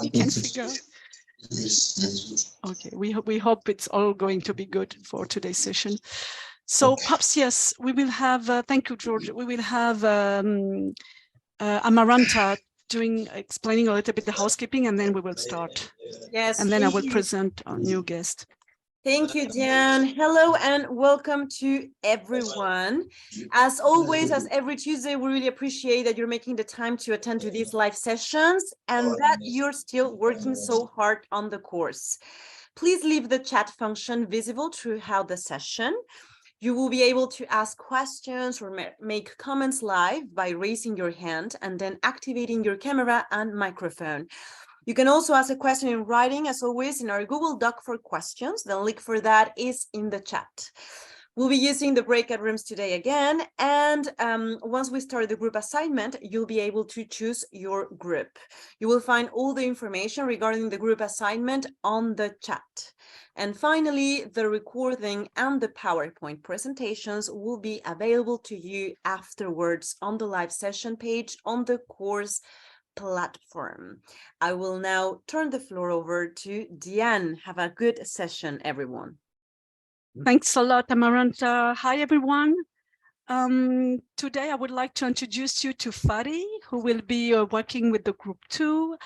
You can figure out. Okay, we hope it's all going to be good for today's session. So perhaps, yes, we will have, thank you, George, we will have Amaranta explaining a little bit the housekeeping, and then we will start. Yes. And then I will present our new guest. Thank you, Diane. Hello and welcome to everyone. As always, as every Tuesday, we really appreciate that you're making the time to attend to these live sessions and that you're still working so hard on the course. Please leave the chat function visible throughout the session. You will be able to ask questions or make comments live by raising your hand and then activating your camera and microphone. You can also ask a question in writing, as always, in our Google Doc for questions. The link for that is in the chat. We'll be using the breakout rooms today again. And once we start the group assignment, you'll be able to choose your group. You will find all the information regarding the group assignment on the chat. And finally, the recording and the PowerPoint presentations will be available to you afterwards on the live session page on the course platform. I will now turn the floor over to Diane. Have a good session, everyone. Thanks a lot, Amaranta. Hi, everyone. Today, I would like to introduce you to Fadi, who will be working with the group 2.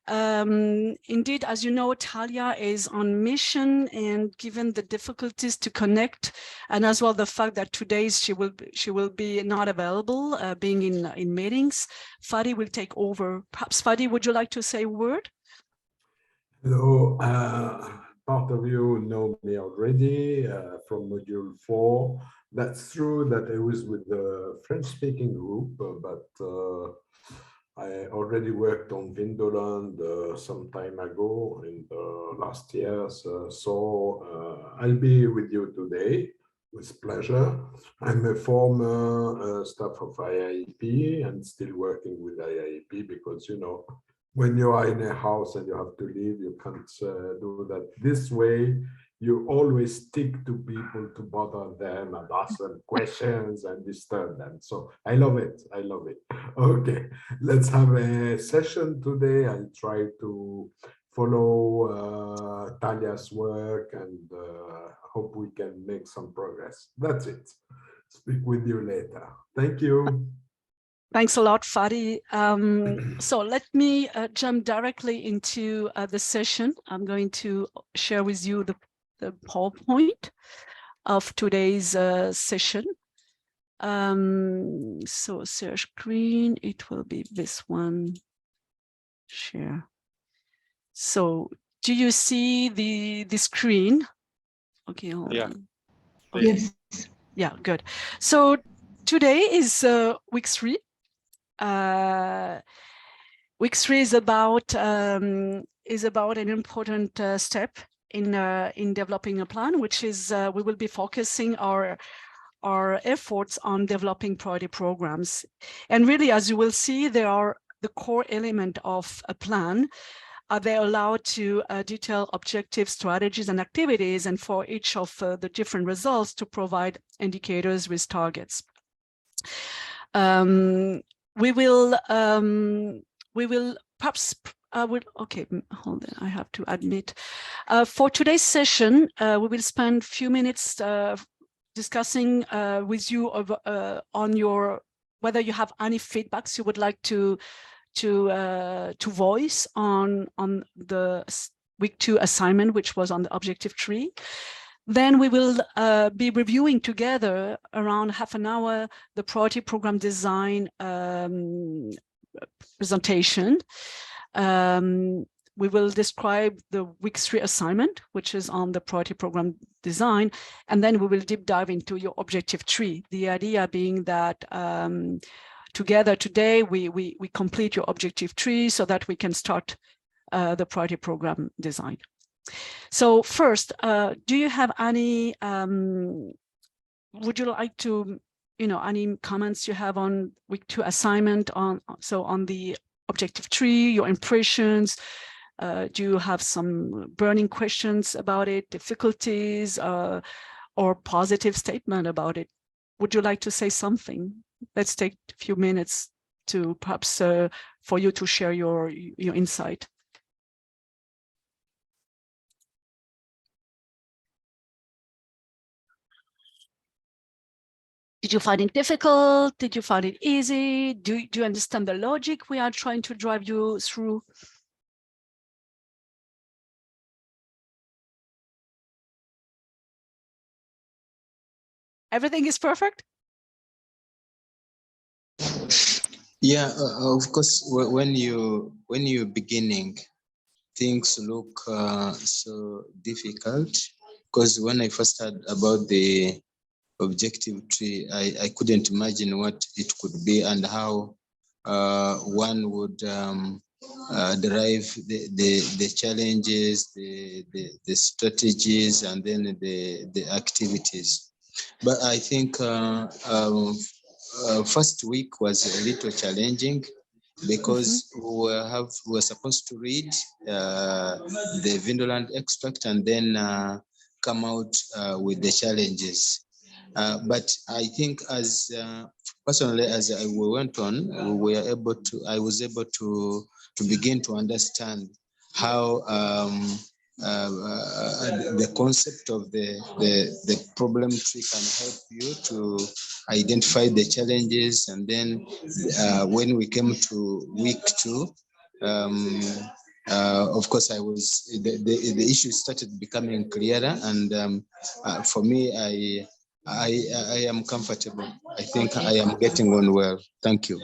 Indeed, as you know, Talia is on mission, and given the difficulties to connect, and as well the fact that today she will be not available, being in meetings, Fadi will take over. Perhaps, Fadi, would you like to say a word? Hello. Part of you know me already from module 4. That's true that I was with the French-speaking group, but I already worked on Vindoland some time ago in the last years. So I'll be with you today with pleasure. I'm a former staff of IIP and still working with IIP because, you know, when you are in a house and you have to leave, you can't do that this way. You always stick to people to bother them and ask them questions and disturb them. So I love it. I love it. Okay, let's have a session today. I'll try to follow Talia's work and hope we can make some progress. That's it. Speak with you later. Thank you. Thanks a lot, Fadi. So let me jump directly into the session. I'm going to share with you the PowerPoint of today's session. So share screen, it will be this one. Share. So do you see the screen? Okay, hold on. Okay. Yes. Yeah, good. So today is week 3. Week 3 is about an important step in developing a plan, which is we will be focusing our efforts on developing priority programs. And really, as you will see, they are the core element of a plan. They allow to detail objectives, strategies, and activities, and for each of the different results to provide indicators with targets. We will perhaps, okay, hold on, I have to admit. For today's session, we will spend a few minutes discussing with you on whether you have any feedbacks you would like to voice on the week 2 assignment, which was on the objective tree. Then we will be reviewing together around half an hour the priority program design presentation. We will describe the week 3 assignment, which is on the priority program design, and then we will deep dive into your objective tree. The idea being that together today we complete your objective tree so that we can start the priority program design. So first, do you have any, would you like to, any comments you have on week 2 assignment on the objective tree, your impressions? Do you have some burning questions about it, difficulties, or positive statement about it? Would you like to say something? Let's take a few minutes to perhaps for you to share your insight. Did you find it difficult? Did you find it easy? Do you understand the logic we are trying to drive you through? Everything is perfect? Yeah, of course, when you're beginning, things look so difficult, because when I first heard about the objective tree, I couldn't imagine what it could be and how one would derive the challenges, the strategies, and then the activities. But I think first week was a little challenging, because we were supposed to read the Vindoland extract and then come out with the challenges. But I think as personally, as we went on, I was able to begin to understand how the concept of the problem tree can help you to identify the challenges. And then when we came to week 2, of course, the issue started becoming clearer, and for me, I am comfortable. I think I am getting on well. Thank you.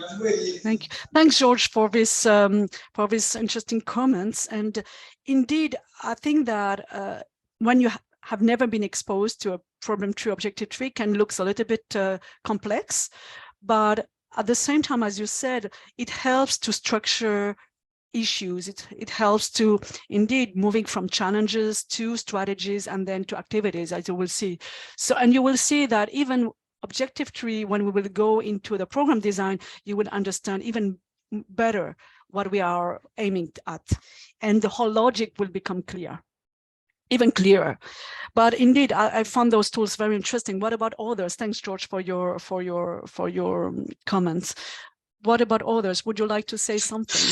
Thank you. Thanks, George, for this interesting comments. And indeed, I think that when you have never been exposed to a problem tree, objective tree, can look a little bit complex, but at the same time, as you said, it helps to structure issues. It helps to indeed moving from challenges to strategies and then to activities, as you will see. So, and you will see that even objective tree, when we will go into the program design, you will understand even better what we are aiming at, and the whole logic will become clear, even clearer. But indeed, I found those tools very interesting. What about others? Thanks, George, for your comments. What about others? Would you like to say something?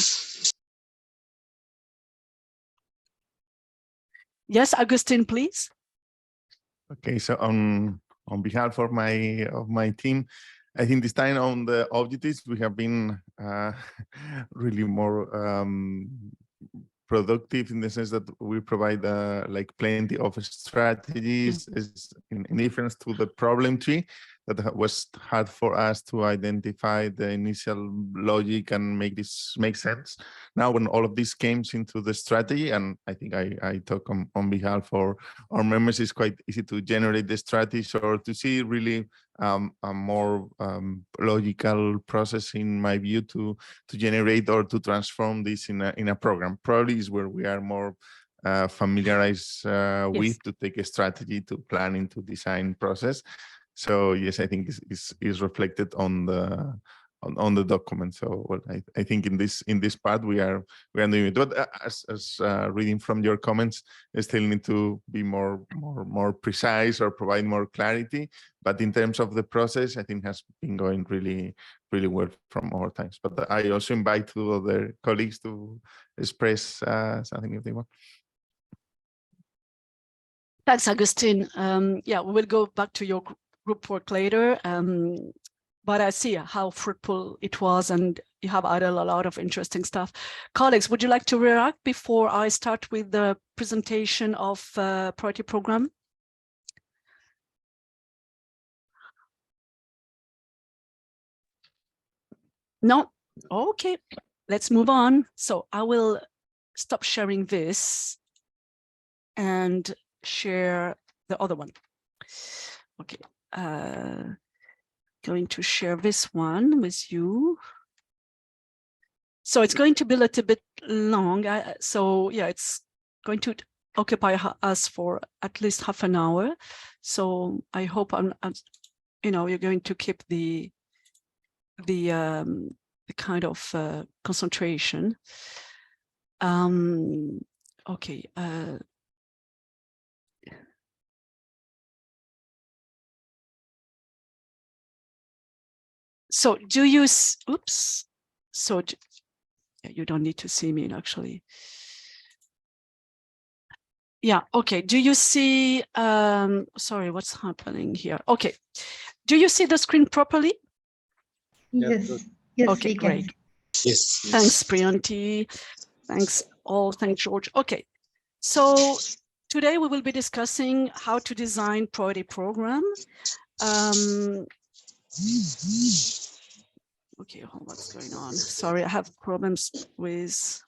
Yes, Augustine, please. Okay, so on behalf of my team, I think this time on the objectives we have been really more productive, in the sense that we provide like plenty of strategies in difference to the problem tree that was hard for us to identify the initial logic and make this make sense. Now, when all of this came into the strategy, and I think I talk on behalf of our members, it's quite easy to generate the strategies or to see really a more logical process, in my view, to generate or to transform this in a program. Probably is where we are more familiarized with, to take a strategy to planning to design process. So yes, I think is reflected on the document. So well, I think in this part we are doing it. But as reading from your comments, I still need to be more precise or provide more clarity. But in terms of the process, I think has been going really well from our times. But I also invite two other colleagues to express something if they want. Thanks, Augustine. Yeah, we will go back to your group work later, but I see how fruitful it was, and you have added a lot of interesting stuff. Colleagues, would you like to react before I start with the presentation of priority program? No? Okay, let's move on. So I will stop sharing this and share the other one. Okay. Going to share this one with you. So it's going to be a little bit long. So yeah, it's going to occupy us for at least half an hour. So I hope you're going to keep the kind of concentration. Okay. So do you, oops, so you don't need to see me actually. Yeah, okay, do you see, sorry, what's happening here? Okay, Do you see the screen properly? Yes, yes, Okay, we can. great. Yes. Thanks, Priyanti. Thanks all. Thanks, George. Okay, so today we will be discussing how to design priority program. Okay, what's going on? Sorry, I have problems with,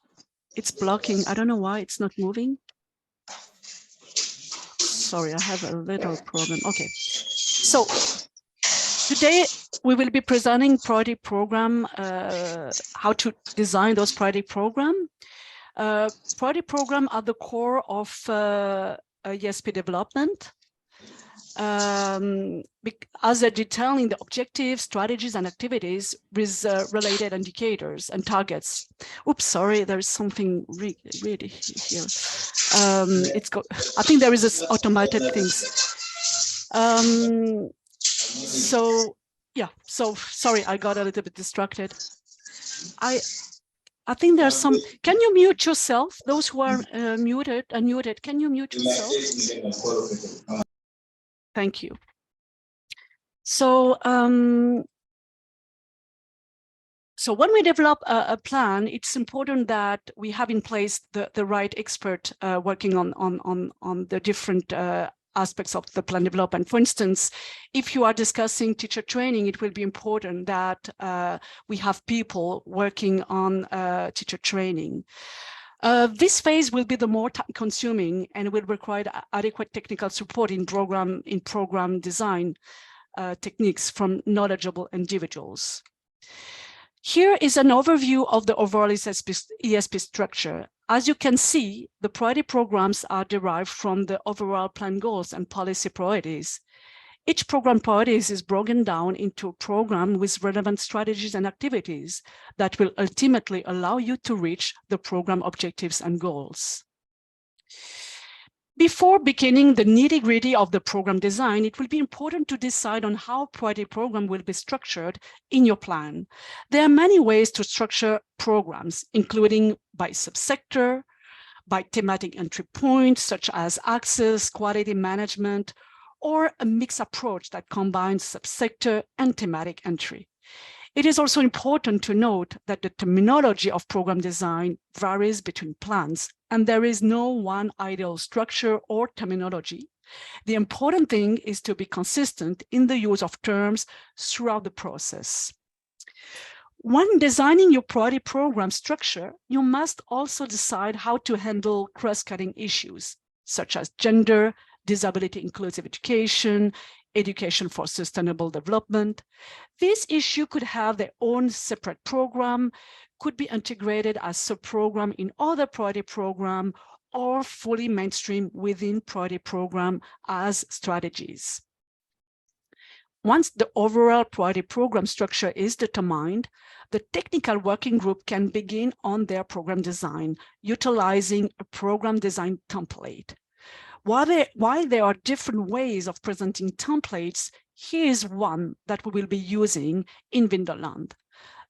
it's blocking. I don't know why it's not moving. Sorry, I have a little problem. Okay, so today we will be presenting priority program, how to design those priority program. Priority program are the core of ESP development. As they're detailing the objectives, strategies, and activities with related indicators and targets. Oops, sorry, there's something really here. I think there is this automated things. So yeah, so sorry, I got a little bit distracted. I think there's some, can you mute yourself? Those who are muted, unmuted, can you mute yourself? Thank you. So, so when we develop a plan, it's important that we have in place the right expert working on the different aspects of the plan development. For instance, if you are discussing teacher training, it will be important that we have people working on teacher training. This phase will be the more time consuming and will require adequate technical support in program design techniques from knowledgeable individuals. Here is an overview of the overall ESP structure. As you can see, the priority programs are derived from the overall plan goals and policy priorities. Each program priorities is broken down into a program with relevant strategies and activities that will ultimately allow you to reach the program objectives and goals. Before beginning the nitty-gritty of the program design, it will be important to decide on how priority program will be structured in your plan. There are many ways to structure programs, including by subsector, by thematic entry points, such as access, quality management, or a mixed approach that combines subsector and thematic entry. It is also important to note that the terminology of program design varies between plans, and there is no one ideal structure or terminology. The important thing is to be consistent in the use of terms throughout the process. When designing your priority program structure, you must also decide how to handle cross-cutting issues, such as gender, disability inclusive education, education for sustainable development. This issue could have their own separate program, could be integrated as sub-program in other priority program, or fully mainstream within priority program as strategies. Once the overall priority program structure is determined, the technical working group can begin on their program design, utilizing a program design template. While there are different ways of presenting templates, here is one that we will be using in Vinderland.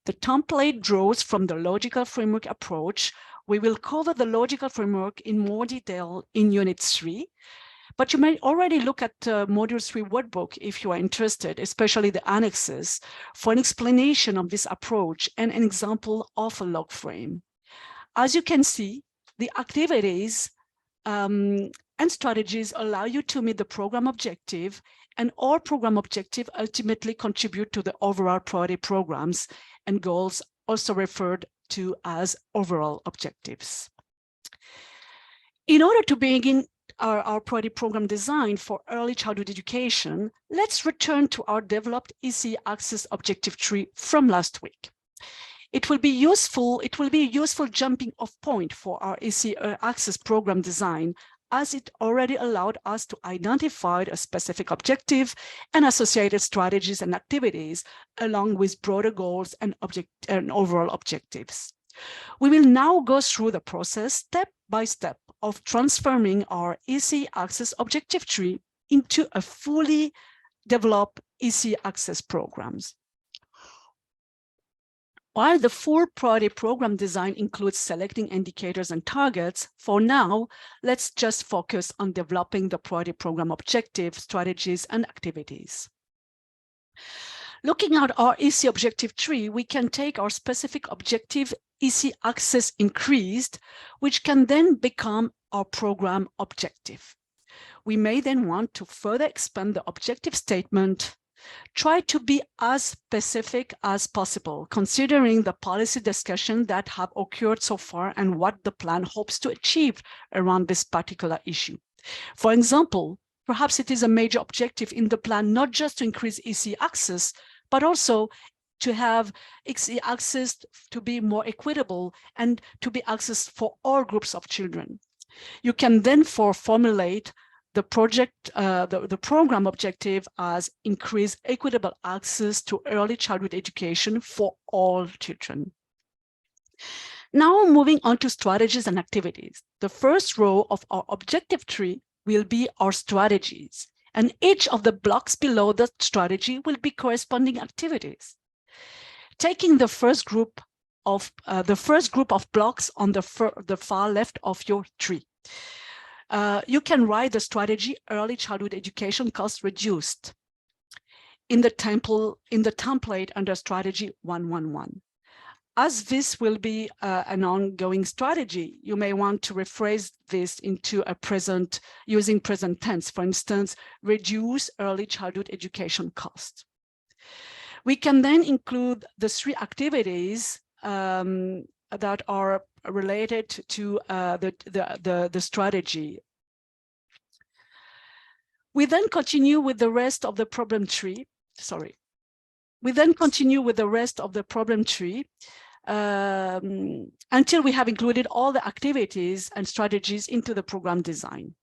The template draws from the logical framework approach. We will cover the logical framework in more detail in Unit 3, but you may already look at Module 3 workbook if you are interested, especially the annexes, for an explanation of this approach and an example of a log frame. As you can see, the activities and strategies allow you to meet the program objective, and all program objectives ultimately contribute to the overall priority programs and goals, also referred to as overall objectives. In order to begin our priority program design for early childhood education, let's return to our developed EC Access Objective Tree from last week. It will be a useful jumping off point for our EC Access program design, as it already allowed us to identify a specific objective and associated strategies and activities, along with broader goals and overall objectives. We will now go through the process step by step of transforming our EC Access Objective Tree into a fully developed EC Access programs. While the full priority program design includes selecting indicators and targets, for now, let's just focus on developing the priority program objectives, strategies, and activities. Looking at our EC objective tree, we can take our specific objective EC access increased, which can then become our program objective. We may then want to further expand the objective statement, try to be as specific as possible, considering the policy discussion that have occurred so far and what the plan hopes to achieve around this particular issue. For example, perhaps it is a major objective in the plan not just to increase EC access, but also to have EC access to be more equitable and to be accessed for all groups of children. You can then formulate the program objective as increase equitable access to early childhood education for all children. Now moving on to strategies and activities. The first row of our objective tree will be our strategies, and each of the blocks below the strategy will be corresponding activities. Taking the first group of blocks on the far left of your tree. You can write the strategy early childhood education cost reduced in the template under strategy 111. As this will be an ongoing strategy, you may want to rephrase this into a using present tense, for instance, reduce early childhood education cost. We can then include the 3 activities that are related to the strategy. We then continue with the rest of the problem tree. Until we have included all the activities and strategies into the program design.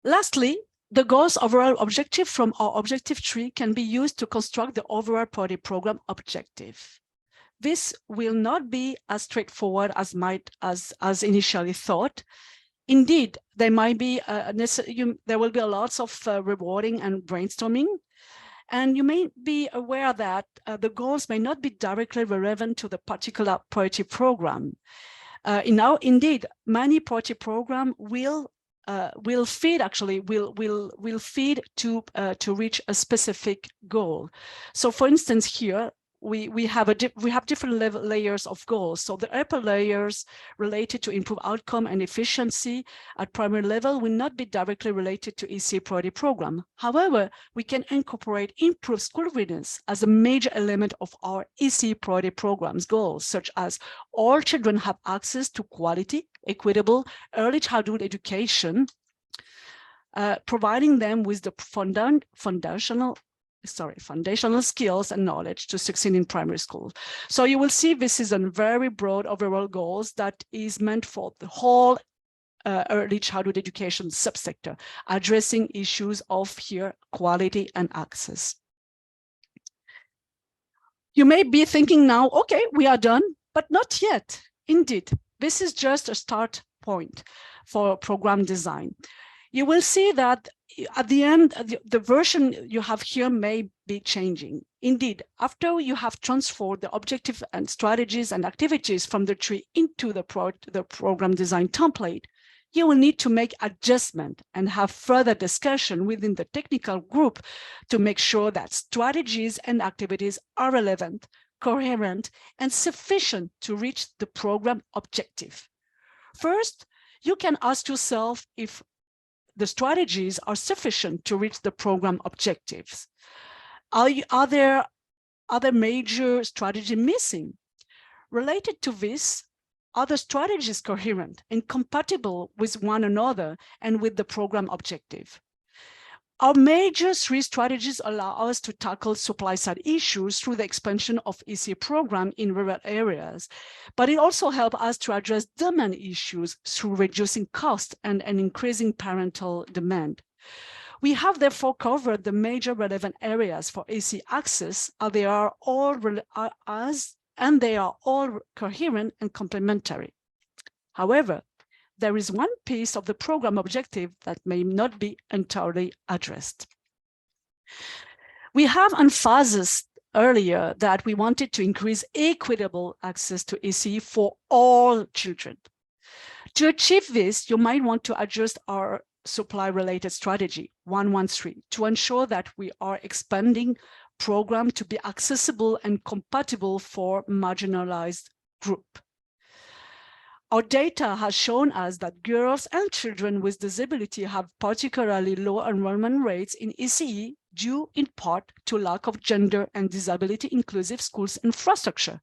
Lastly, the goals overall objective from our objective tree can be used to construct the overall priority program objective. This will not be as straightforward as initially thought. Indeed, there might be there will be lots of rewarding and brainstorming, and you may be aware that the goals may not be directly relevant to the particular priority program. Indeed, many priority program will feed to reach a specific goal. So, for instance, here we have different layers of goals. So the upper layers related to improve outcome and efficiency at primary level will not be directly related to EC priority program. However, we can incorporate improved school readiness as a major element of our EC priority programs goals, such as all children have access to quality, equitable early childhood education, providing them with the foundational skills and knowledge to succeed in primary school. So you will see this is a very broad overall goals that is meant for the whole early childhood education subsector, addressing issues of here quality and access. You may be thinking now, okay, we are done, but not yet. Indeed, this is just a start point for program design. You will see that at the end, the version you have here may be changing. Indeed, after you have transferred the objective and strategies and activities from the tree into the program design template, you will need to make adjustment and have further discussion within the technical group to make sure that strategies and activities are relevant, coherent, and sufficient to reach the program objective. First, you can ask yourself if the strategies are sufficient to reach the program objectives. Are there other major strategies missing? Related to this, are the strategies coherent and compatible with one another and with the program objective? Our major 3 strategies allow us to tackle supply side issues through the expansion of EC program in rural areas, but it also helps us to address demand issues through reducing cost and increasing parental demand. We have therefore covered the major relevant areas for EC access, and they are all coherent and complementary. However, there is one piece of the program objective that may not be entirely addressed. We have emphasized earlier that we wanted to increase equitable access to EC for all children. To achieve this, you might want to adjust our supply related strategy 113 to ensure that we are expanding program to be accessible and compatible for marginalized group. Our data has shown us that girls and children with disability have particularly low enrollment rates in ECE due in part to lack of gender and disability inclusive schools infrastructure.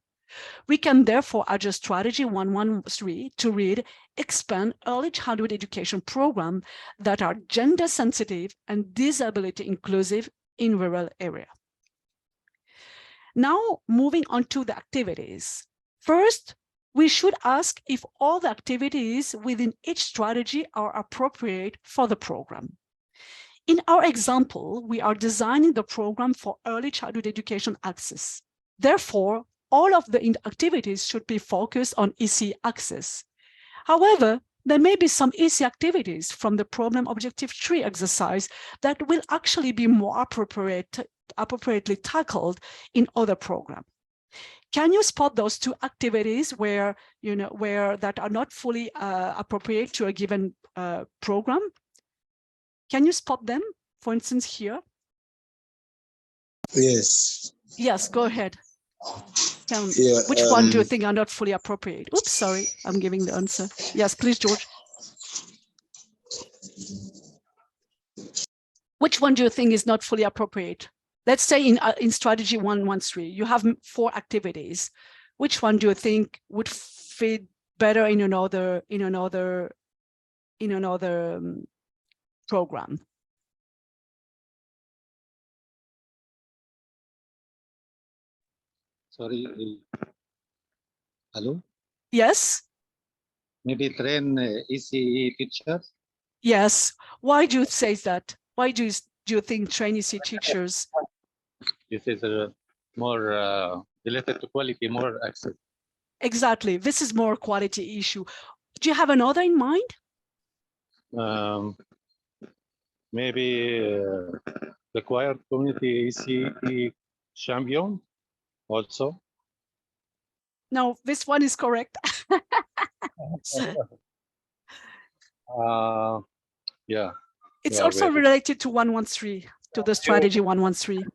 We can therefore adjust strategy 113 to read, expand early childhood education programs that are gender sensitive and disability inclusive in rural area. Now, moving on to the activities. First, we should ask if all the activities within each strategy are appropriate for the program. In our example, we are designing the program for early childhood education access. Therefore, all of the activities should be focused on EC access. However, there may be some EC activities from the problem objective tree exercise that will actually be more appropriately tackled in other programs. Can you spot those two activities where that are not fully appropriate to a given program? Can you spot them, for instance, here? Yes. Yes, go ahead. Yeah, which one do you think are not fully appropriate? Oops, sorry, I'm giving the answer. Yes, please, George. Which one do you think is not fully appropriate? Let's say in strategy 113, you have 4 activities. Which one do you think would fit better in another program? Sorry, hello? Yes? Maybe train ECE teachers? Yes. Why do you say that? Why do you think train ECE teachers? This is more related to quality, more access. Exactly. This is more quality issue. Do you have another in mind? Maybe the choir community ECE champion also. No, this one is correct. Yeah. It's also related to 113, to the strategy 113.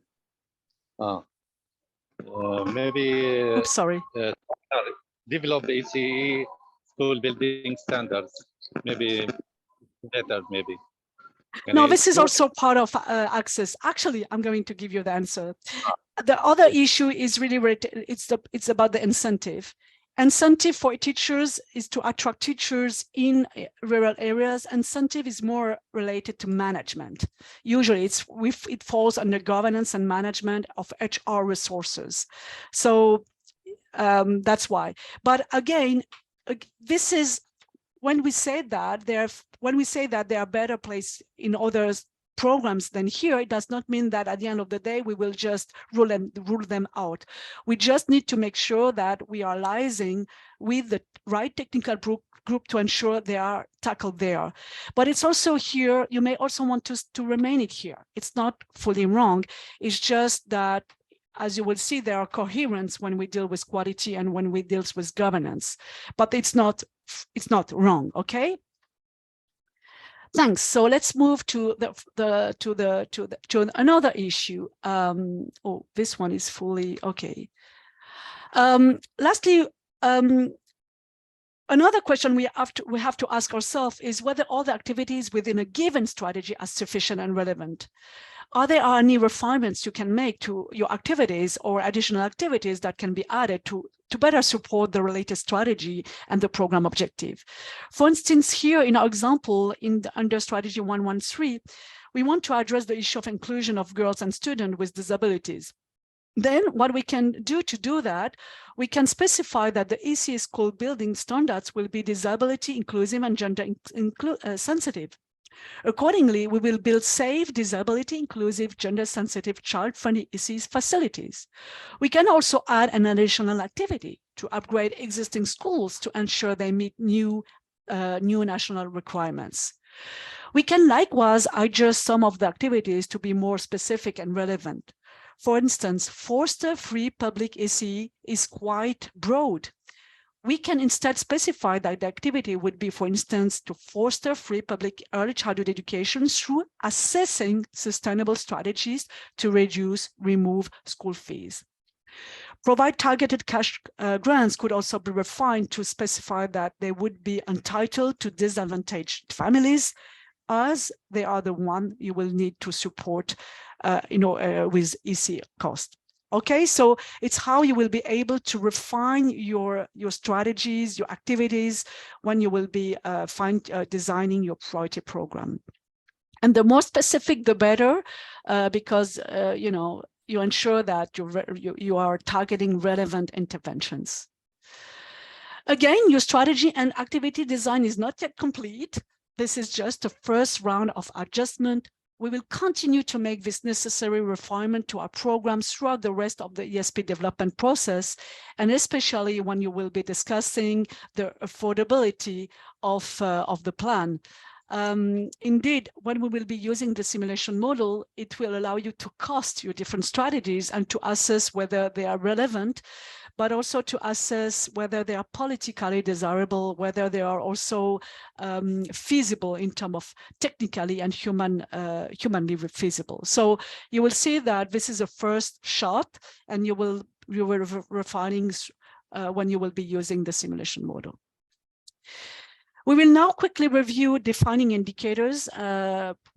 Maybe Oops, sorry. Develop ECE school building standards. Maybe better, maybe. No, this is also part of access. Actually, I'm going to give you the answer. The other issue is really related. It's about the incentive. Incentive for teachers is to attract teachers in rural areas. Incentive is more related to management. Usually it falls under governance and management of HR resources. So that's why. But again, this is when we say that there are better places in other programs than here, it does not mean that at the end of the day we will just rule them out. We just need to make sure that we are liaising with the right technical group to ensure they are tackled there. But it's also here, you may also want to remain it here. It's not fully wrong. It's just that, as you will see, there are coherence when we deal with quality and when we deal with governance. But it's not wrong, okay? Thanks. So let's move to another issue. Oh, this one is fully okay. Lastly, another question we have to ask ourselves is whether all the activities within a given strategy are sufficient and relevant. Are there any refinements you can make to your activities or additional activities that can be added to better support the related strategy and the program objective? For instance, here in our example, under strategy 113, we want to address the issue of inclusion of girls and students with disabilities. Then what we can do to do that, we can specify that the ECE school building standards will be disability inclusive and gender sensitive. Accordingly, we will build safe, disability inclusive, gender sensitive, child-friendly ECE facilities. We can also add an additional activity to upgrade existing schools to ensure they meet new national requirements. We can likewise adjust some of the activities to be more specific and relevant. For instance, Forster Free Public ECE is quite broad. We can instead specify that the activity would be, for instance, to foster free public early childhood education through assessing sustainable strategies to remove school fees. Provide targeted cash grants could also be refined to specify that they would be entitled to disadvantaged families, as they are the one you will need to support with EC cost. Okay, so it's how you will be able to refine your strategies, your activities when you will be designing your priority program. And the more specific, the better, because you ensure that you are targeting relevant interventions. Again, your strategy and activity design is not yet complete. This is just the first round of adjustment. We will continue to make this necessary refinement to our programs throughout the rest of the ESP development process, and especially when you will be discussing the affordability of the plan. Indeed, when we will be using the simulation model, it will allow you to cost your different strategies and to assess whether they are relevant, but also to assess whether they are politically desirable, whether they are also feasible in terms of technically and humanly feasible. So you will see that this is a first shot, and you will refining when you will be using the simulation model. We will now quickly review defining indicators,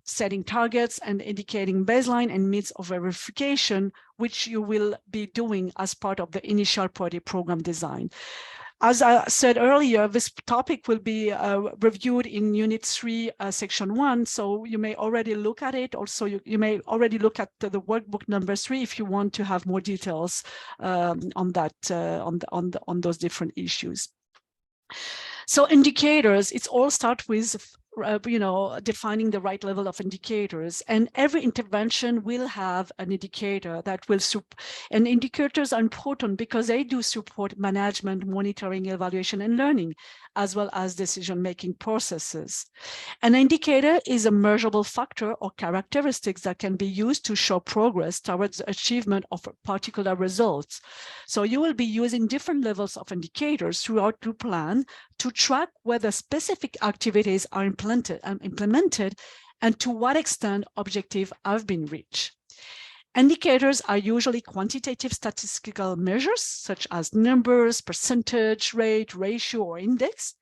setting targets, and indicating baseline and means of verification, which you will be doing as part of the initial priority program design. As I said earlier, this topic will be reviewed in Unit 3, Section 1, so you may already look at it. Also, you may already look at the workbook number 3 if you want to have more details on that, on those different issues. So indicators, it's all start with defining the right level of indicators, and every intervention will have an indicator that will and indicators are important because they do support management, monitoring, evaluation, and learning, as well as decision-making processes. An indicator is a measurable factor or characteristics that can be used to show progress towards the achievement of particular results. So you will be using different levels of indicators throughout your plan to track whether specific activities are implemented and to what extent objectives have been reached. Indicators are usually quantitative statistical measures, such as numbers, percentage, rate, ratio, or index.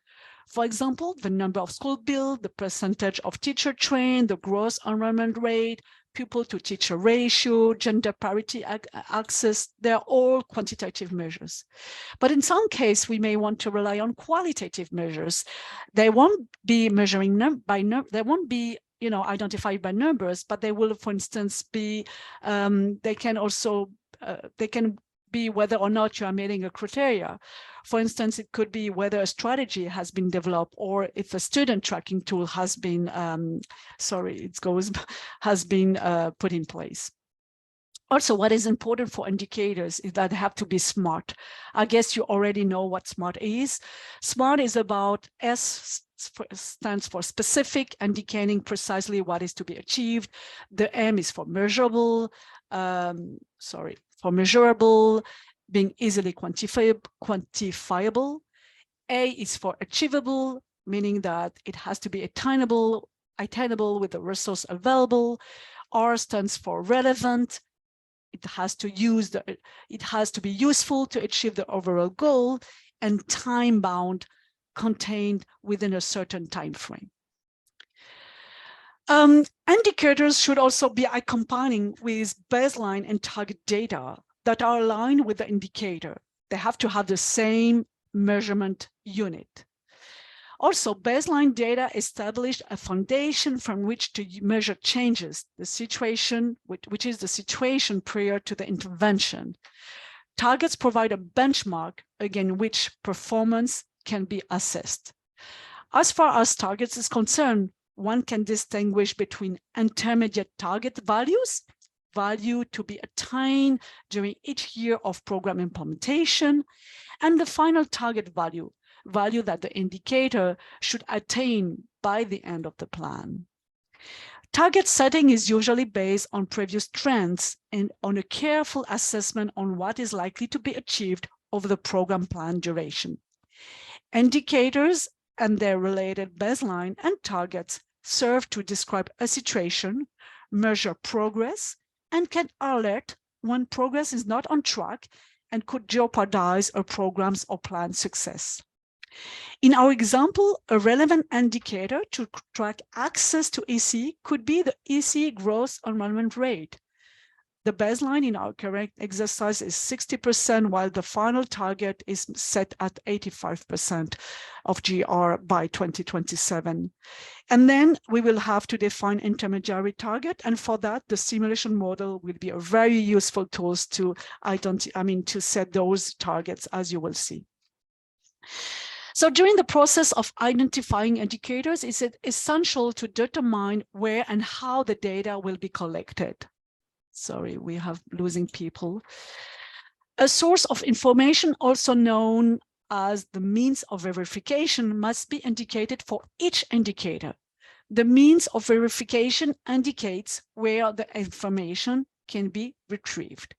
For example, the number of school built, the percentage of teacher trained, the gross enrollment rate, pupil to teacher ratio, gender parity access, they're all quantitative measures. But in some cases, we may want to rely on qualitative measures. They won't be measuring they won't be identified by numbers, but they will, for instance, be, they can also, they can be whether or not you are meeting a criteria. For instance, it could be whether a strategy has been developed or if a student tracking tool has been, has been put in place. Also, what is important for indicators is that they have to be SMART. I guess you already know what SMART is. SMART is about stands for specific, indicating precisely what is to be achieved. The M is for measurable, measurable, being easily quantifiable. A is for achievable, meaning that it has to be attainable with the resource available. R stands for relevant. It has to be useful to achieve the overall goal, and time-bound, contained within a certain time frame. Indicators should also be accompanying with baseline and target data that are aligned with the indicator. They have to have the same measurement unit. Also, baseline data establish a foundation from which to measure changes, the situation, which is the situation prior to the intervention. Targets provide a benchmark against which performance can be assessed. As far as targets is concerned, one can distinguish between intermediate target values, value to be attained during each year of program implementation, and the final target value that the indicator should attain by the end of the plan. Target setting is usually based on previous trends and on a careful assessment on what is likely to be achieved over the program plan duration. Indicators and their related baseline and targets serve to describe a situation, measure progress, and can alert when progress is not on track and could jeopardize a program's or plan's success. In our example, a relevant indicator to track access to EC could be the EC gross enrollment rate. The baseline in our current exercise is 60%, while the final target is set at 85% of GR by 2027. And then we will have to define intermediary target. And for that, the simulation model will be a very useful tool to to set those targets, as you will see. So during the process of identifying indicators, it's essential to determine where and how the data will be collected. Sorry, we have losing people. A source of information, also known as the means of verification, must be indicated for each indicator. The means of verification indicates where the information can be retrieved.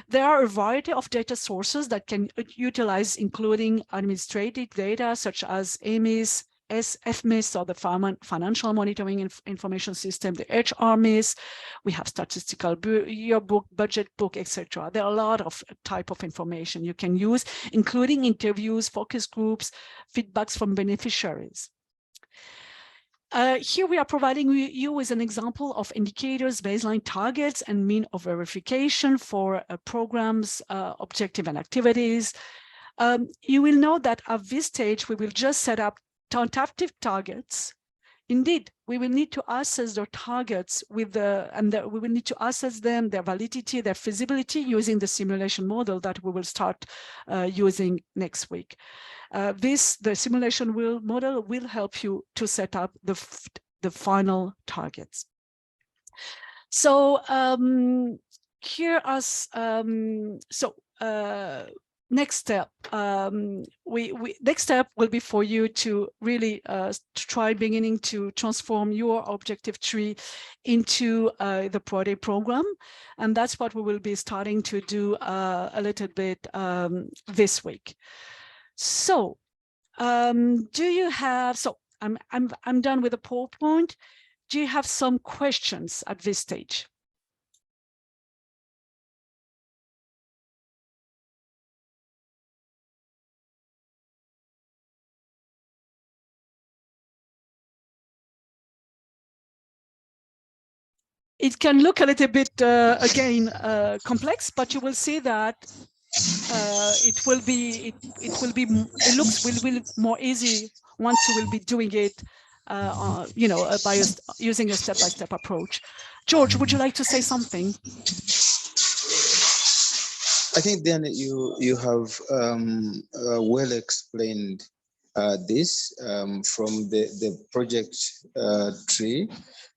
There are a variety of data sources that can utilize, including administrative data such as AMIS, FMIS, or the Financial Monitoring Information System, the HRMIS. We have statistical yearbook, budget book, etc. There are a lot of type of information you can use, including interviews, focus groups, feedbacks from beneficiaries. Here we are providing you with an example of indicators, baseline targets, and mean of verification for programs, objective and activities. You will note that at this stage, we will just set up tentative targets. Indeed, we will need to assess their targets we will need to assess them, their validity, their feasibility using the simulation model that we will start using next week. The simulation model will help you to set up the final targets. So here as next step, next step will be for you to really try beginning to transform your objective tree into the project program, and that's what we will be starting to do a little bit this week. So, do you have? So I'm done with the PowerPoint. Do you have some questions at this stage? It can look a little bit, again, complex, but you will see that it looks more easy once you will be doing it, by using a step-by-step approach. George, would you like to say something? I think then you have well explained this from the project tree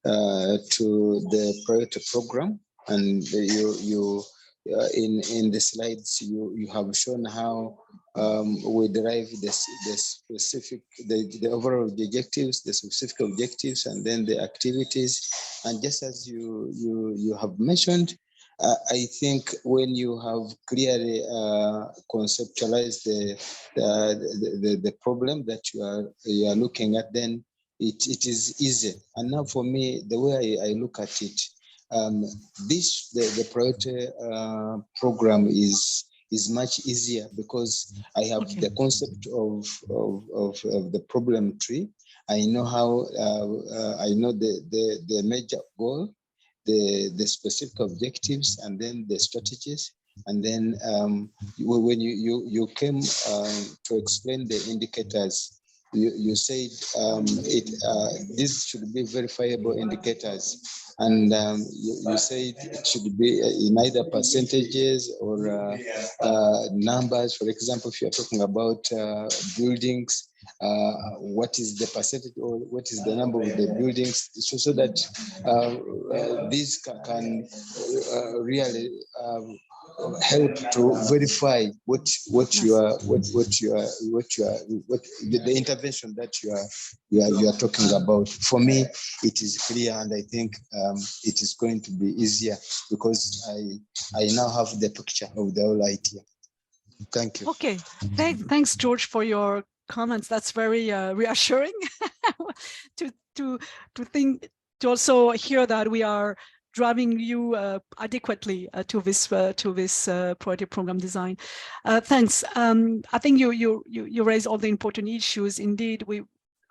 to the priority program, and you in the slides you have shown how we derive the overall objectives, the specific objectives, and then the activities. And just as you have mentioned, I think when you have clearly conceptualized the problem that you are looking at, then it is easy. And now for me, the way I look at it, the priority program is much easier because I have the concept of the problem tree. I know how I know the major goal, the specific objectives, and then the strategies. And then when you came to explain the indicators, you said these should be verifiable indicators, and you said it should be in either percentages or numbers. For example, if you're talking about buildings, what is the percentage or what is the number of the buildings, so that these can really help to verify what the intervention that you are talking about. For me, it is clear, and I think it is going to be easier because I now have the picture of the whole idea. Thank you. Okay, thanks, George, for your comments. That's very reassuring to think, to also hear that we are driving you adequately to this project program design. Thanks. I think you raise all the important issues. Indeed,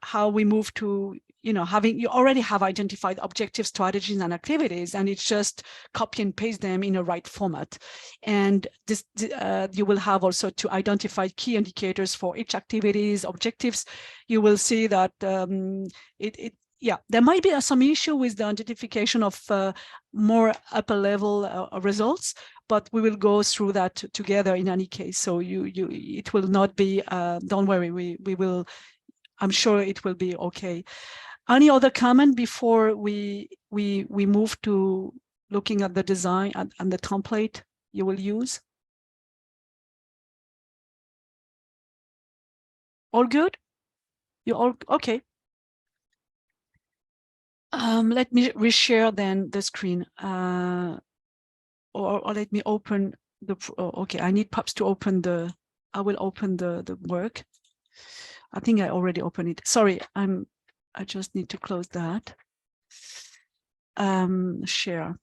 how we move to, you already have identified objective strategies and activities, and it's just copy and paste them in a right format. And this you will have also to identify key indicators for each activity's objectives. You will see that yeah, there might be some issue with the identification of more upper level results, but we will go through that together in any case. So it will not be, don't worry, we will, I'm sure it will be okay. Any other comment before we move to looking at the design and the template you will use? All good? You all okay? Let me reshare then the screen, or let me open the. Okay, I need perhaps to open the. I will open the work. I think I already opened it. Sorry, I just need to close that. Share.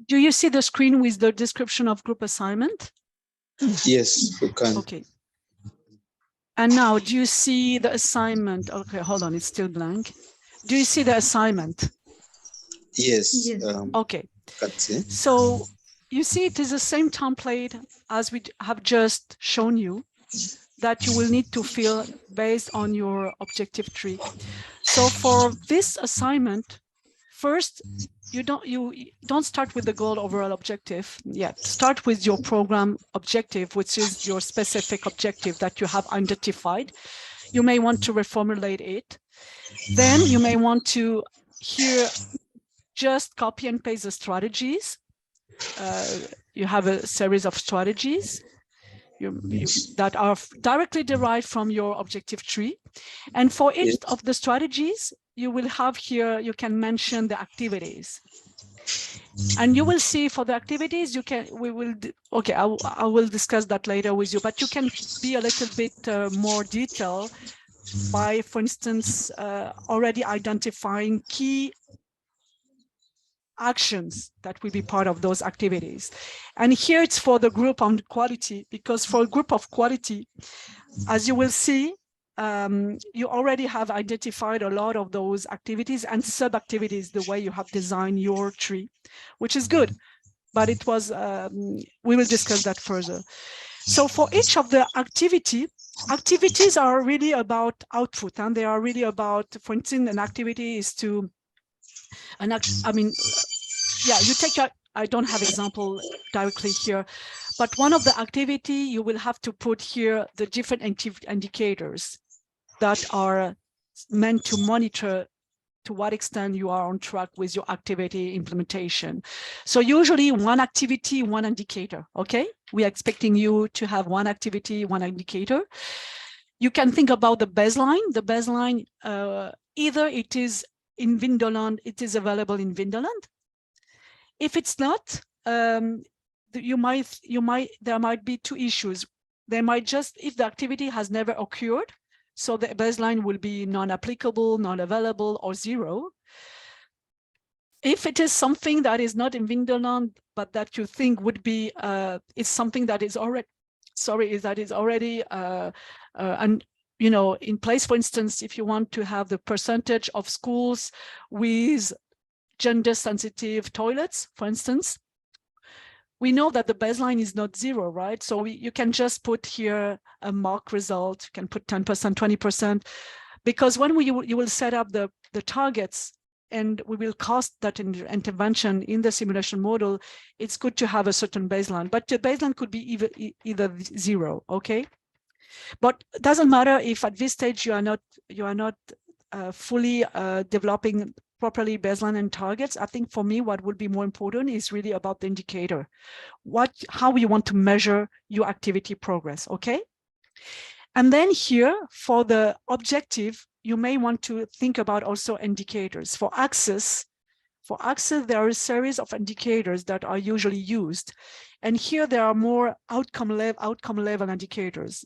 Do you see the screen with the description of group assignment? Yes, we can. Okay. And now, do you see the assignment? Okay, hold on, it's still blank. Do you see the assignment? Yes. Yes. Okay. That's it. So you see it is the same template as we have just shown you that you will need to fill based on your objective tree. So for this assignment, first, you don't start with the goal overall objective yet. Start with your program objective, which is your specific objective that you have identified. You may want to reformulate it. Then you may want to here just copy and paste the strategies. You have a series of strategies that are directly derived from your objective tree. And for each of the strategies, you will have here, you can mention the activities. And you will see for the activities, I will discuss that later with you, but you can be a little bit more detailed by, for instance, already identifying key actions that will be part of those activities. And here it's for the group on quality, because for a group of quality, as you will see, you already have identified a lot of those activities and sub-activities the way you have designed your tree, which is good, but it was, we will discuss that further. So for each of the activities are really about output, and they are really about, for instance, an activity is to, yeah, you take your, I don't have example directly here, but one of the activity you will have to put here the different indicators that are meant to monitor to what extent you are on track with your activity implementation. So usually one activity, one indicator, okay? We are expecting you to have one activity, one indicator. You can think about the baseline. The baseline, either it is in Vindoland, it is available in Vindoland. If it's not, there might be two issues. They might just, if the activity has never occurred, so the baseline will be non-applicable, non-available, or zero. If it is something that is not in Vindoland, but that you think would be, is something that is already, and in place, for instance, if you want to have the percentage of schools with gender-sensitive toilets, for instance, we know that the baseline is not zero, right? So you can just put here a mock result. You can put 10%, 20%, because when you will set up the targets and we will cost that intervention in the simulation model, it's good to have a certain baseline, but the baseline could be either zero, okay? But it doesn't matter if at this stage you are not fully developing properly baseline and targets. I think for me, what would be more important is really about the indicator, how you want to measure your activity progress, okay? And then here for the objective, you may want to think about also indicators. For access, For access, there are a series of indicators that are usually used. And here there are more outcome level indicators.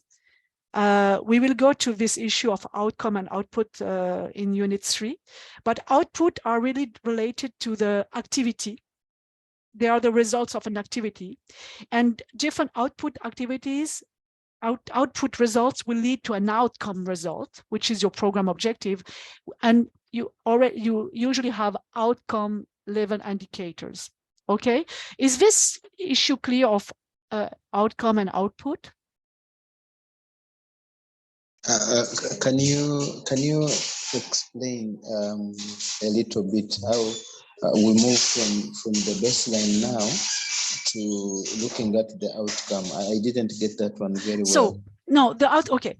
We will go to this issue of outcome and output in Unit 3, but output are really related to the activity. They are the results of an activity, and different output activities, output results will lead to an outcome result, which is your program objective, and you usually have outcome level indicators. Okay, is this issue clear of outcome and output? Can you explain a little bit how we move from the baseline now to looking at the outcome? I didn't get that one very well. So no, okay.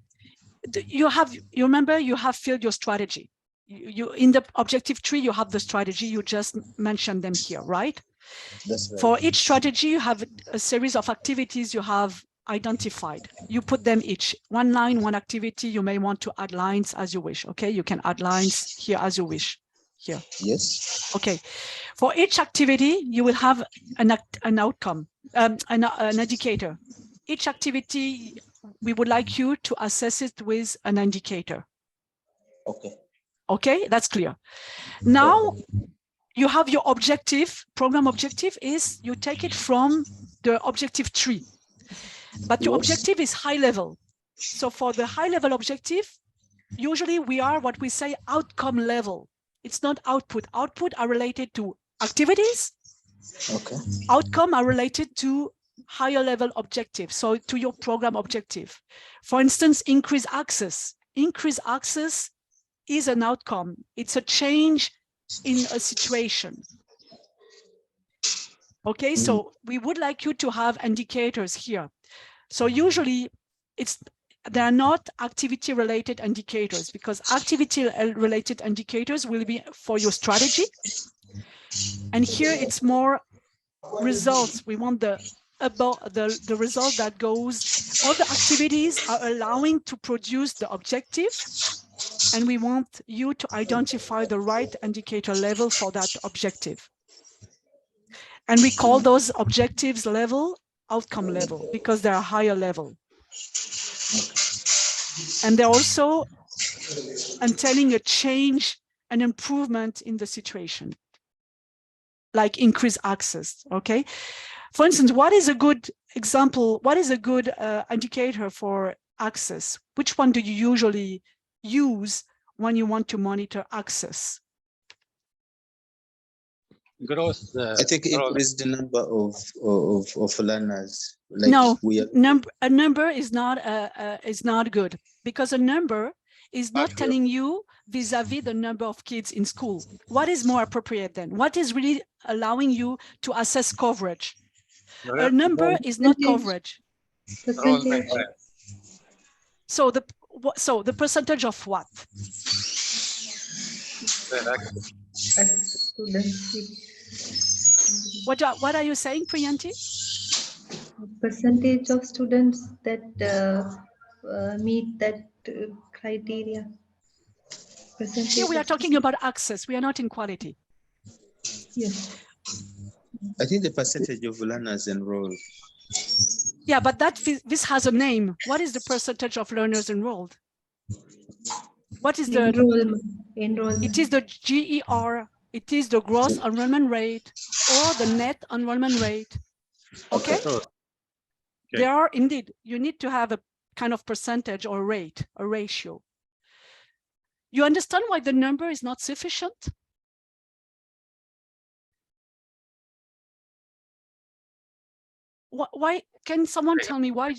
You remember you have filled your strategy. You in the objective tree, you have the strategy. You just mentioned them here, right? That's right. For each strategy, you have a series of activities you have identified. You put them each one line, one activity. You may want to add lines as you wish. Okay, you can add lines here as you wish. Here. Yes. Okay. For each activity, you will have an outcome, an indicator. Each activity, we would like you to assess it with an indicator. Okay. Okay, that's clear. Now you have your objective. Program objective is you take it from the objective tree, but your objective is high level. So for the high level objective, usually we are what we say outcome level. It's not output. Output are related to activities. Okay. Outcome are related to higher level objectives. So to your program objective. For instance, increase access. Increase access is an outcome. It's a change in a situation. Okay, so we would like you to have indicators here. So usually they are not activity related indicators, because activity related indicators will be for your strategy. And here it's more results. We want the result that goes, all the activities are allowing to produce the objective. And we want you to identify the right indicator level for that objective. And we call those objectives level outcome level, because they're a higher level. And they're also entailing a change, an improvement in the situation, like increased access. Okay. For instance, what is a good example? What is a good indicator for access? Which one do you usually use when you want to monitor access? Gross. I think increase the number of learners. Like no, we are... a number is not good, because a number is not telling you vis-a-vis the number of kids in school. What is more appropriate then? What is really allowing you to assess coverage? A number is not coverage. Percentage. So the percentage of what? What are you saying, Priyanti? Percentage of students that meet that criteria. Percentage. Here we are talking about access. We are not in quality. Yes. I think the percentage of learners enrolled. Yeah, but this has a name. What is the percentage of learners enrolled? What is the enrollment? It is the GER. It is the gross enrollment rate or the net enrollment rate. Okay. There are indeed. You need to have a kind of percentage or rate, a ratio. You understand why the number is not sufficient? Why can someone tell me why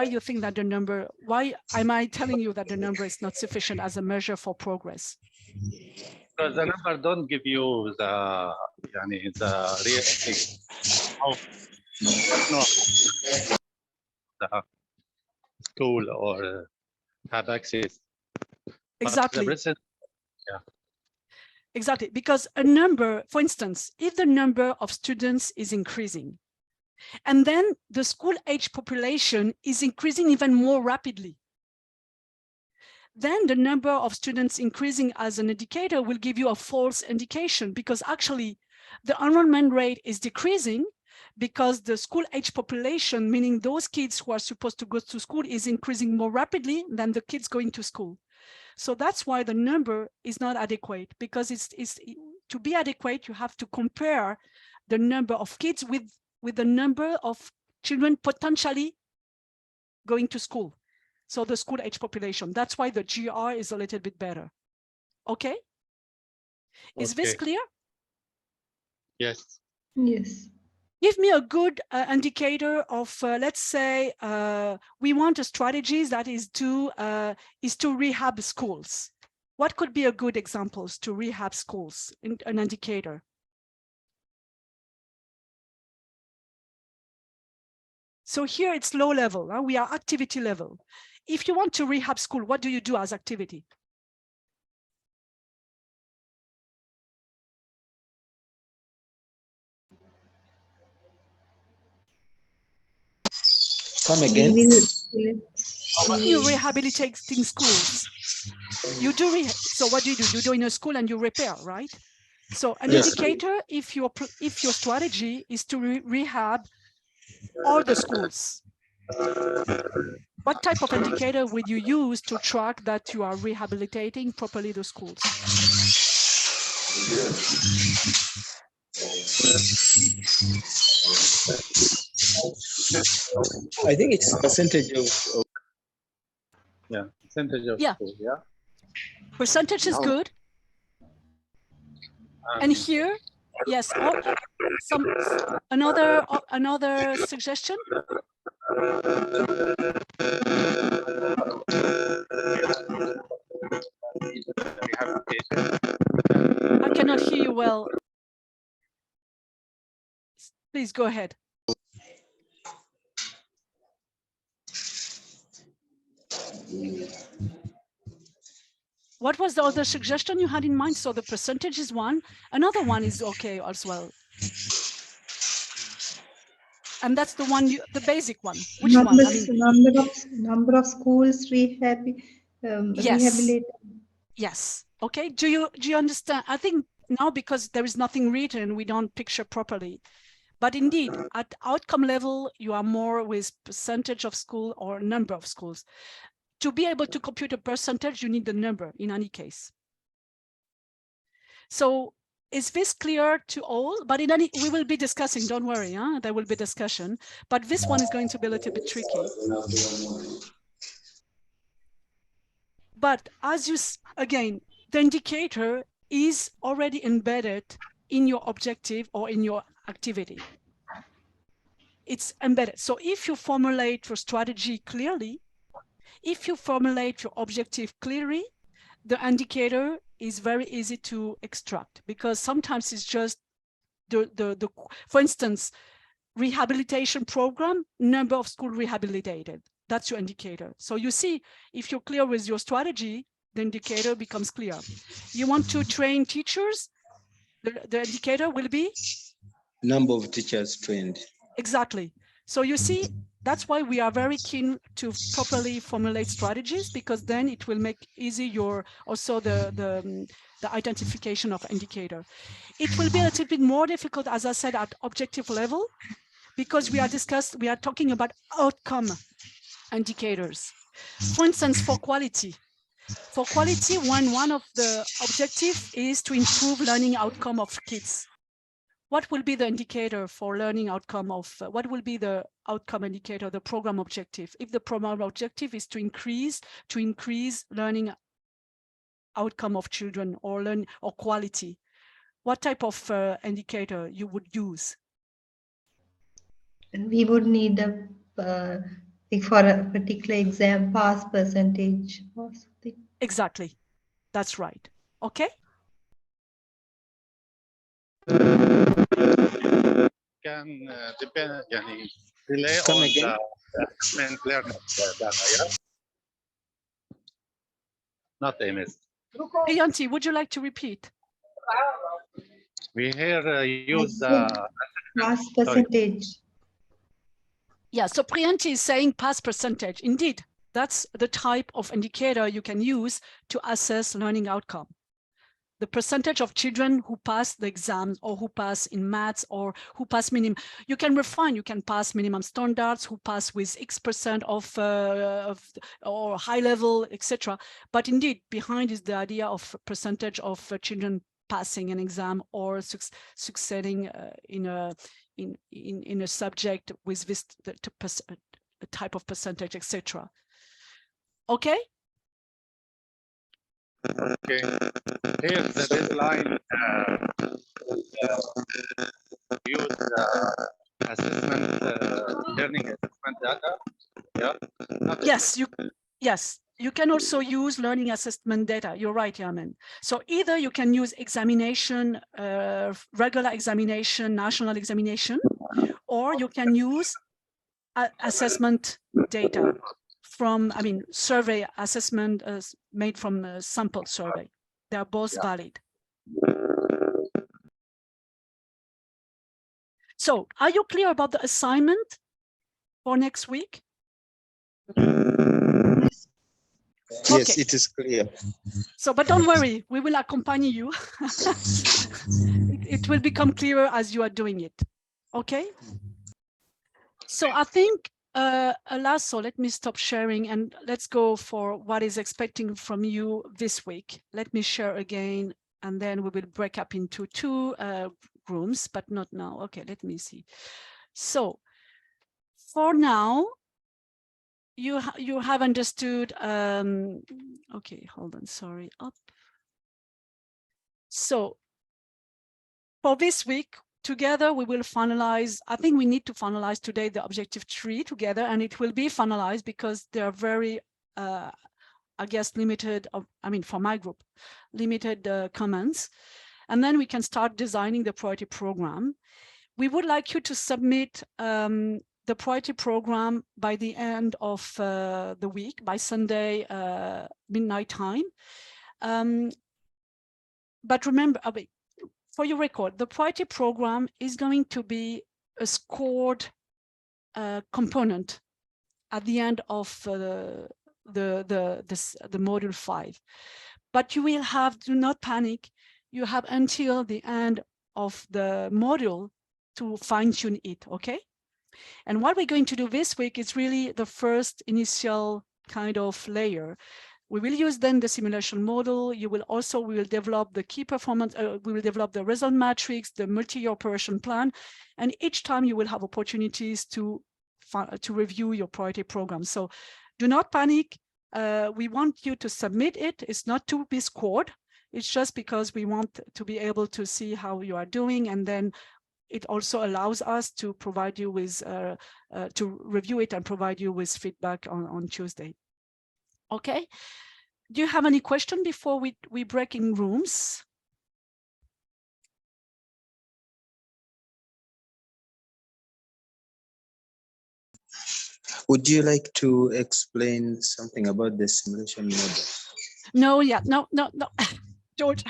you think that the number, why am I telling you that the number is not sufficient as a measure for progress? Because the number don't give you the real thing. The school or have access. Exactly. Yeah. Exactly, because a number, for instance, if the number of students is increasing, and then the school age population is increasing even more rapidly, then the number of students increasing as an indicator will give you a false indication, because actually the enrollment rate is decreasing because the school age population, meaning those kids who are supposed to go to school, is increasing more rapidly than the kids going to school. So that's why the number is not adequate, because it's to be adequate, you have to compare the number of kids with the number of children potentially going to school. So the school age population. That's why the GR is a little bit better. Okay? Is this clear? Yes. Yes. Give me a good indicator of, let's say, we want a strategy that is to rehab schools. What could be a good examples to rehab schools, an indicator? So here it's low level, we are activity level. If you want to rehab school, what do you do as activity? Come again. When you rehabilitating schools, you do so what do? You do in a school and you repair, right? So an indicator, if your strategy is to rehab all the schools, what type of indicator would you use to track that you are rehabilitating properly the schools? I think it's percentage of percentage of school, Percentage is good. And here, yes, another suggestion. I cannot hear you well. Please go ahead. What was the other suggestion you had in mind? So the percentage is one. Another one is okay as well. And that's the one, the basic one. Which one? I mean, number of schools rehabilitate. Yes. Okay. Do you understand? I think now, because there is nothing written, we don't picture properly. But indeed, at outcome level, you are more with percentage of school or number of schools. To be able to compute a percentage, you need the number in any case. So is this clear to all? But in any, we will be discussing, don't worry, there will be discussion. But this one is going to be a little bit tricky. But as you, again, the indicator is already embedded in your objective or in your activity. It's embedded. So if you formulate your strategy clearly, if you formulate your objective clearly, the indicator is very easy to extract, because sometimes it's just for instance, rehabilitation program, number of school rehabilitated. That's your indicator. So you see, if you're clear with your strategy, the indicator becomes clear. You want to train teachers, the indicator will be? Number of teachers trained. Exactly. So you see, that's why we are very keen to properly formulate strategies, because then it will make easy your also the identification of indicator. It will be a little bit more difficult, as I said, at objective level, because we are talking about outcome indicators. For instance, for quality, one of the objectives is to improve learning outcome of kids. What will be the indicator for learning outcome of, what will be the outcome indicator, the program objective? If the program objective is to increase learning outcome of children or quality, what type of indicator you would use? And we would need like for a particular exam, pass percentage or something. Exactly, that's right. Okay. Can depend, rely on the assessment learning data, not MS. Priyanti, would you like to repeat? We here use the pass percentage. Yeah, so Priyanti is saying pass percentage. Indeed, That's the type of indicator you can use to assess learning outcome. The percentage of children who pass the exams or who pass in maths or who pass minimum, you can refine, you can pass minimum standards, who pass with X% or high level, etc. But indeed, behind is the idea of percentage of children passing an exam or succeeding in a subject with this type of percentage, etc. Okay. Okay. Here the deadline use assessment, learning assessment data. Yeah. Yes, you can also use learning assessment data. You're right, Yaman. So either you can use examination, regular examination, national examination, or you can use assessment data from, survey assessment made from a sample survey. They are both valid. So are you clear about the assignment for next week? Yes, okay. It is clear. So, but don't worry, we will accompany you. it will become clearer as you are doing it. Okay. So I think, so let me stop sharing and let's go for what is expecting from you this week. Let me share again, and then we will break up into two rooms, but not now. Okay, let me see. So for now, you have understood. Okay, hold on. Sorry. Up. So for this week, together we will finalize. I think we need to finalize today the objective 3 together, and it will be finalized because they are very, I guess, limited. For my group, limited comments, and then we can start designing the priority program. We would like you to submit the priority program by the end of the week, by Sunday midnight time. But remember, for your record, the priority program is going to be a scored component at the end of the module 5. But you will have, do not panic, you have until the end of the module to fine-tune it, okay? And what we're going to do this week is really the first initial kind of layer. We will use then the simulation model. We will develop the key performance, we will develop the result matrix, the multi-year operation plan, and each time you will have opportunities to review your priority program. So do not panic. We want you to submit it. It's not to be scored. It's just because we want to be able to see how you are doing, and then it also allows us to provide you with, to review it and provide you with feedback on Tuesday. Okay. Do you have any question before we break in rooms? Would you like to explain something about the simulation model? No, no, George,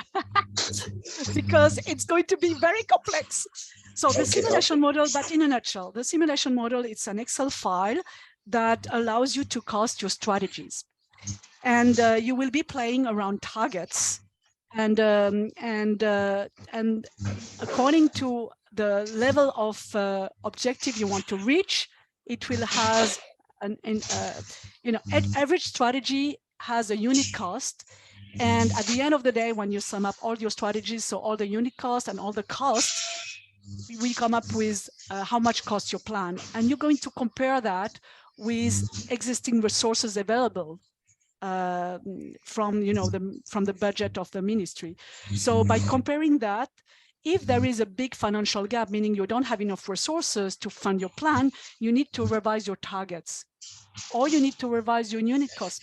because it's going to be very complex. So the simulation model, but in a nutshell, the simulation model, it's an Excel file that allows you to cast your strategies. And you will be playing around targets. And according to the level of objective you want to reach, it will have average strategy has a unit cost. And at the end of the day, when you sum up all your strategies, so all the unit cost and all the costs, we come up with how much costs your plan. And you're going to compare that with existing resources available from the budget of the ministry. So by comparing that, if there is a big financial gap, meaning you don't have enough resources to fund your plan, you need to revise your targets, or you need to revise your unit costs,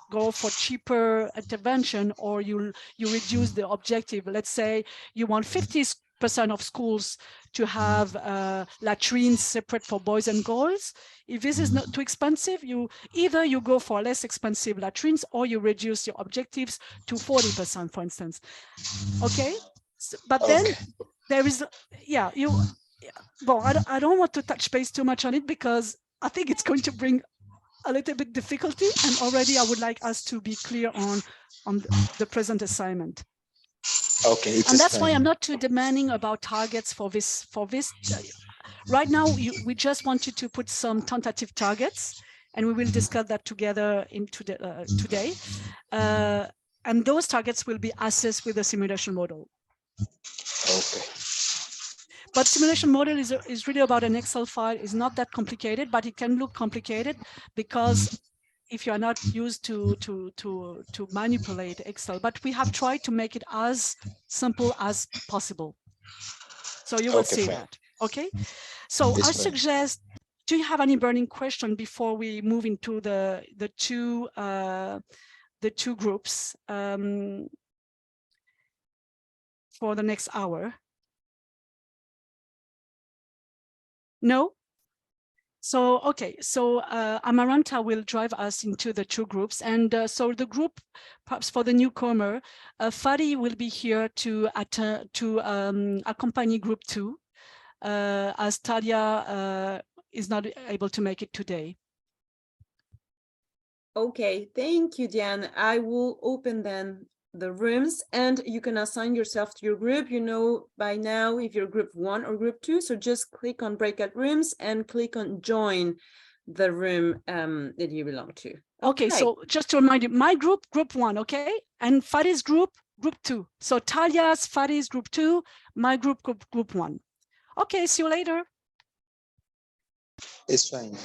go for cheaper intervention, or you reduce the objective. Let's say you want 50% of schools to have latrines separate for boys and girls. If this is not too expensive, either you go for less expensive latrines, or you reduce your objectives to 40%, for instance. Okay, but then there is, well, I don't want to touch base too much on it because I think it's going to bring a little bit difficulty, and already I would like us to be clear on the present assignment. Okay, And that's why I'm not too demanding about targets for this. Right now, we just want you to put some tentative targets, and we will discuss that together today. And those targets will be assessed with a simulation model. Okay. But simulation model is really about an Excel file. It's not that complicated, but it can look complicated because if you are not used to manipulate Excel, but we have tried to make it as simple as possible. So you will see that. Okay. So I suggest, do you have any burning question before we move into the two groups for the next hour? No? So, okay, so Amaranta will drive us into the two groups. And so the group, perhaps for the newcomer, Fadi will be here to accompany group 2, as Talia is not able to make it today. Okay, thank you, Diane. I will open then the rooms and you can assign yourself to your group. You know by now if you're group 1 or group 2, so just click on breakout rooms and click on join the room that you belong to. Okay, so just to remind you, my group 1, okay? And Fadi's group 2. So Talia's, Fadi's group 2, my group 1. Okay, see you later. It's fine.